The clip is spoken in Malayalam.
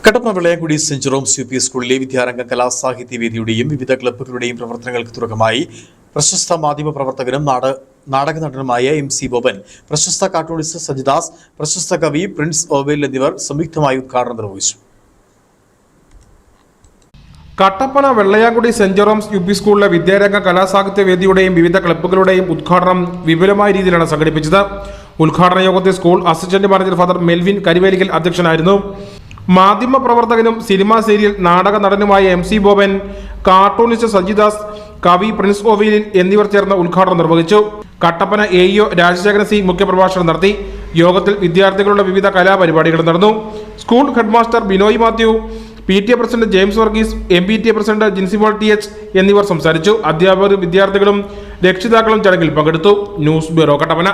Kattappana Vellayamkudy saint Jerome's U P സ്കൂളിലെ വിദ്യാരംഗ കലാസാഹിത്യവേദിയുടെയും വിവിധ ക്ലബ്ബുകളുടെയും പ്രവർത്തനങ്ങൾക്ക് തുടക്കമായി. പ്രശസ്ത മാധ്യമ പ്രവർത്തകനും നാടക നടനുമായ MC ബോബൻ, പ്രശസ്ത കാർട്ടൂണിസ്റ്റ് സജിദാസ്, പ്രശസ്ത കവി പ്രിൻസ് ഓവേൽ എന്നിവർ സംയുക്തമായി ഉദ്ഘാടനം നിർവഹിച്ചു. Kattappana Vellayamkudy saint Jerome's U P സ്കൂളിലെ വിദ്യാരംഗ കലാസാഹിത്യവേദിയുടെയും വിവിധ ക്ലബ്ബുകളുടെയും ഉദ്ഘാടനം വിപുലമായ രീതിയിലാണ് സംഘടിപ്പിച്ചത്. ഉദ്ഘാടന യോഗത്തിൽ school assistant manager father Melvin Karivelikkal അധ്യക്ഷനായിരുന്നു. മാധ്യമ പ്രവർത്തകനും സിനിമാ സീരിയൽ നാടക നടനുമായ MC ബോബൻ, കാർട്ടൂണിസ്റ്റ് സജിദാസ്, കവി പ്രിൻസ് ഓവേൽ എന്നിവർ ചേർന്ന് ഉദ്ഘാടനം നിർവഹിച്ചു. കട്ടപ്പന AEO രാജശേഖരൻ C മുഖ്യപ്രഭാഷണം നടത്തി. യോഗത്തിൽ വിദ്യാർത്ഥികളുടെ വിവിധ കലാപരിപാടികൾ നടന്നു. School headmaster Binoy Mathew, PTA president James Varghese, MPTA president Jincymol TH എന്നിവർ സംസാരിച്ചു. അധ്യാപകരും വിദ്യാർത്ഥികളും രക്ഷിതാക്കളും ചടങ്ങിൽ പങ്കെടുത്തു. News bureau, Kattappana.